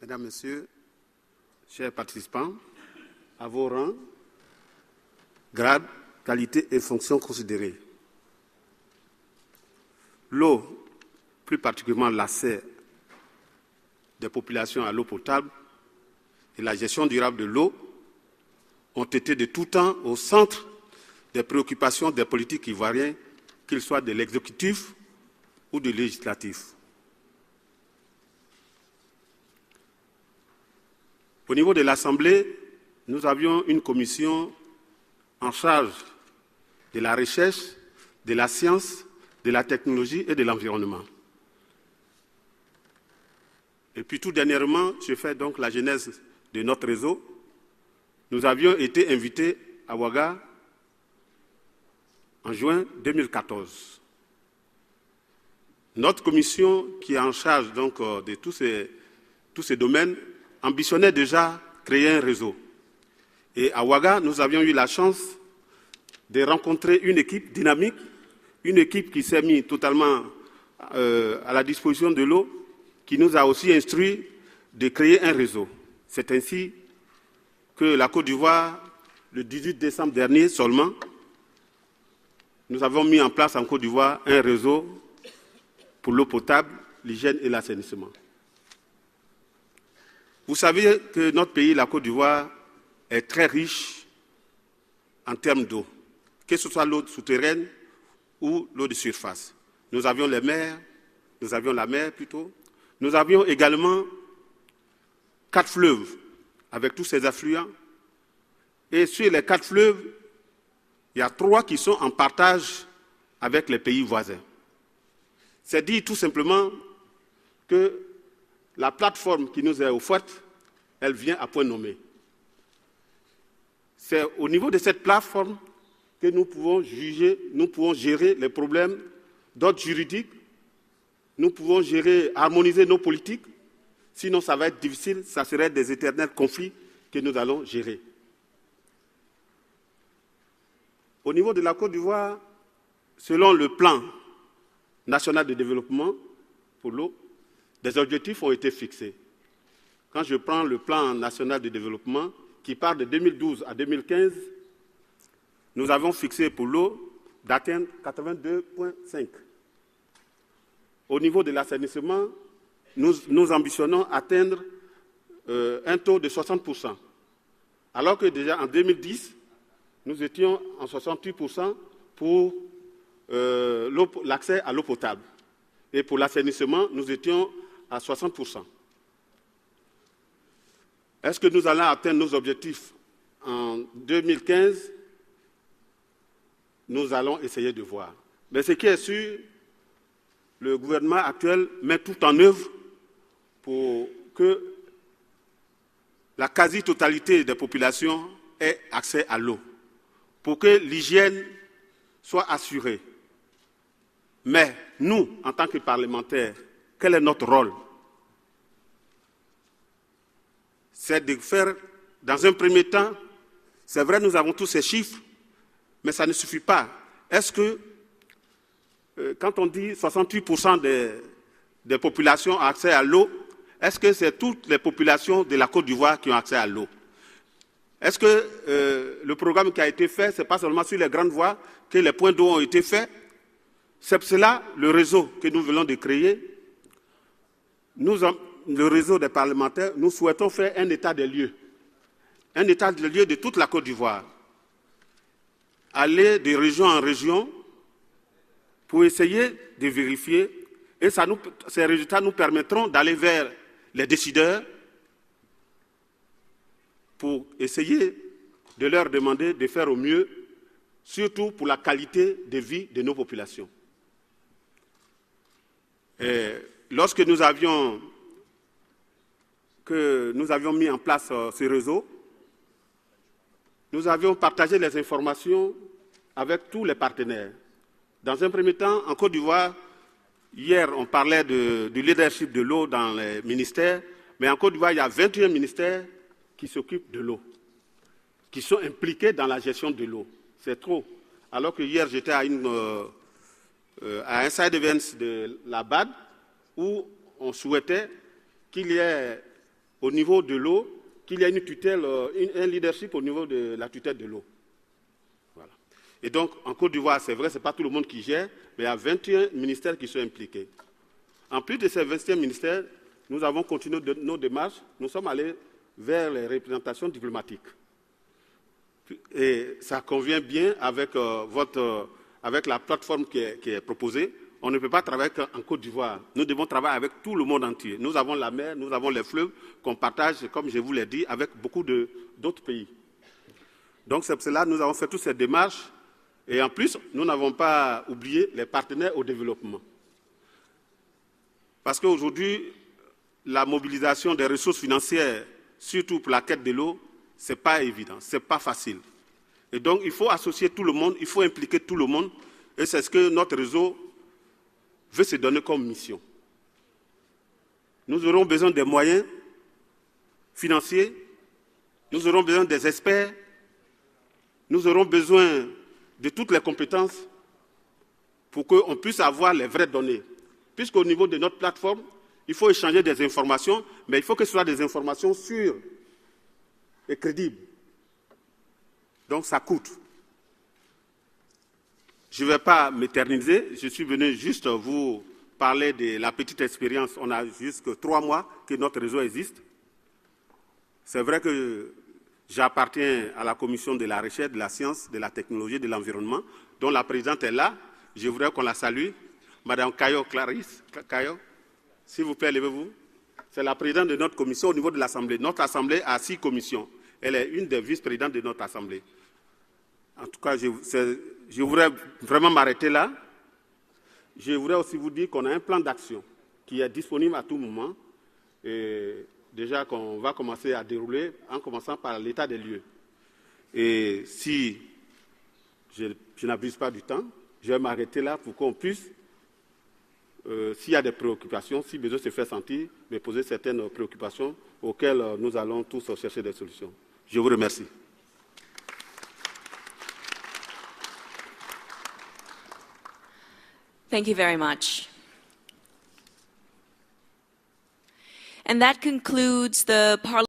Mesdames, Messieurs, chers participants, à vos rangs, grades, qualités et fonctions considérées. L'eau, plus particulièrement l'accès des populations à l'eau potable et la gestion durable de l'eau ont été de tout temps au centre des préoccupations des politiques ivoiriens, qu'ils soient de l'exécutif ou du législatif. Au niveau de l'Assemblée, nous avions une commission en charge de la recherche, de la science, de la technologie et de l'environnement. Et puis tout dernièrement, je fais donc la genèse de notre réseau. Nous avions été invités à Ouaga en juin 2014. Notre commission, qui est en charge donc de tous ces domaines, ambitionnait déjà créer un réseau. Et à Ouaga, nous avions eu la chance de rencontrer une équipe dynamique, une équipe qui s'est mise totalement à la disposition de l'eau, qui nous a aussi instruit de créer un réseau. C'est ainsi que la Côte d'Ivoire, le 18 décembre dernier seulement, nous avons mis en place en Côte d'Ivoire un réseau pour l'eau potable, l'hygiène et l'assainissement. Vous savez que notre pays, la Côte d'Ivoire, est très riche en termes d'eau, que ce soit l'eau souterraine ou l'eau de surface. Nous avions les mers, nous avions la mer plutôt. Nous avions également 4 fleuves avec tous ces affluents. Et sur les 4 fleuves, il y a 3 qui sont en partage avec les pays voisins. C'est dire tout simplement que la plateforme qui nous est offerte, elle vient à point nommé. C'est au niveau de cette plateforme que nous pouvons juger, nous pouvons gérer les problèmes d'ordre juridique, nous pouvons gérer, harmoniser nos politiques, sinon ça va être difficile, ça serait des éternels conflits que nous allons gérer. Au niveau de la Côte d'Ivoire, selon le plan national de développement pour l'eau, des objectifs ont été fixés. Quand je prends le plan national de développement, qui part de 2012 à 2015, nous avons fixé pour l'eau d'atteindre 82,5. Au niveau de l'assainissement, nous ambitionnons atteindre un taux de 60%. Alors que déjà en 2010, nous étions en 68% pour l'accès à l'eau potable. Et pour l'assainissement, nous étions à 60%. Est-ce que nous allons atteindre nos objectifs en 2015? Nous allons essayer de voir. Mais ce qui est sûr, le gouvernement actuel met tout en œuvre pour que la quasi-totalité des populations ait accès à l'eau, pour que l'hygiène soit assurée. Mais nous, en tant que parlementaires, quel est notre rôle? C'est de faire, dans un premier temps, c'est vrai, nous avons tous ces chiffres, mais ça ne suffit pas. Est-ce que, quand on dit 68% des populations ont accès à l'eau, est-ce que c'est toutes les populations de la Côte d'Ivoire qui ont accès à l'eau? Est-ce que le programme qui a été fait, ce n'est pas seulement sur les grandes voies que les points d'eau ont été faits? C'est cela le réseau que nous venons de créer. Le réseau des parlementaires, nous souhaitons faire un état des lieux. Un état des lieux de toute la Côte d'Ivoire. Aller de région en région pour essayer de vérifier. Et ces résultats nous permettront d'aller vers les décideurs pour essayer de leur demander de faire au mieux, surtout pour la qualité de vie de nos populations. Et lorsque nous avions mis en place ce réseau, nous avions partagé les informations avec tous les partenaires. Dans un premier temps, en Côte d'Ivoire, hier on parlait du leadership de l'eau dans les ministères, mais en Côte d'Ivoire, il y a 21 ministères qui s'occupent de l'eau, qui sont impliqués dans la gestion de l'eau. C'est trop. Alors que hier, j'étais à un side event de la BAD où on souhaitait qu'il y ait au niveau de l'eau, qu'il y a une tutelle, un leadership au niveau de la tutelle de l'eau. Voilà. Et donc, en Côte d'Ivoire, c'est vrai, ce n'est pas tout le monde qui gère, mais il y a 21 ministères qui sont impliqués. En plus de ces 21 ministères, nous avons continué nos démarches. Nous sommes allés vers les représentations diplomatiques. Et ça convient bien avec, avec la plateforme qui est proposée. On ne peut pas travailler qu'en Côte d'Ivoire. Nous devons travailler avec tout le monde entier. Nous avons la mer, nous avons les fleuves qu'on partage, comme je vous l'ai dit, avec beaucoup d'autres pays. Donc c'est pour cela que nous avons fait toutes ces démarches. Et en plus, nous n'avons pas oublié les partenaires au développement. Parce qu'aujourd'hui, la mobilisation des ressources financières, surtout pour la quête de l'eau, ce n'est pas évident, ce n'est pas facile. Et donc, il faut associer tout le monde, il faut impliquer tout le monde. Et c'est ce que notre réseau veut se donner comme mission. Nous aurons besoin des moyens financiers, nous aurons besoin des experts, nous aurons besoin de toutes les compétences pour qu'on puisse avoir les vraies données. Puisqu'au niveau de notre plateforme, il faut échanger des informations, mais il faut que ce soit des informations sûres et crédibles. Donc ça coûte. Je ne vais pas m'éterniser, je suis venu juste vous parler de la petite expérience. On a jusque 3 mois que notre réseau existe. C'est vrai que j'appartiens à la commission de la recherche, de la science, de la technologie et de l'environnement, dont la présidente est là. Je voudrais qu'on la salue. Madame Kayo Clarisse, Kayo, s'il vous plaît, levez-vous. C'est la présidente de notre commission au niveau de l'Assemblée. Notre Assemblée a 6 commissions. Elle est une des vice-présidentes de notre Assemblée. En tout cas, je voudrais vraiment m'arrêter là. Je voudrais aussi vous dire qu'on a un plan d'action qui est disponible à tout moment. Et déjà qu'on va commencer à dérouler en commençant par l'état des lieux. Et si je n'abuse pas du temps, je vais m'arrêter là pour qu'on puisse, s'il y a des préoccupations, si besoin se fait sentir, me poser certaines préoccupations auxquelles nous allons tous chercher des solutions. Je vous remercie. Thank you very much. And that concludes the Parliament.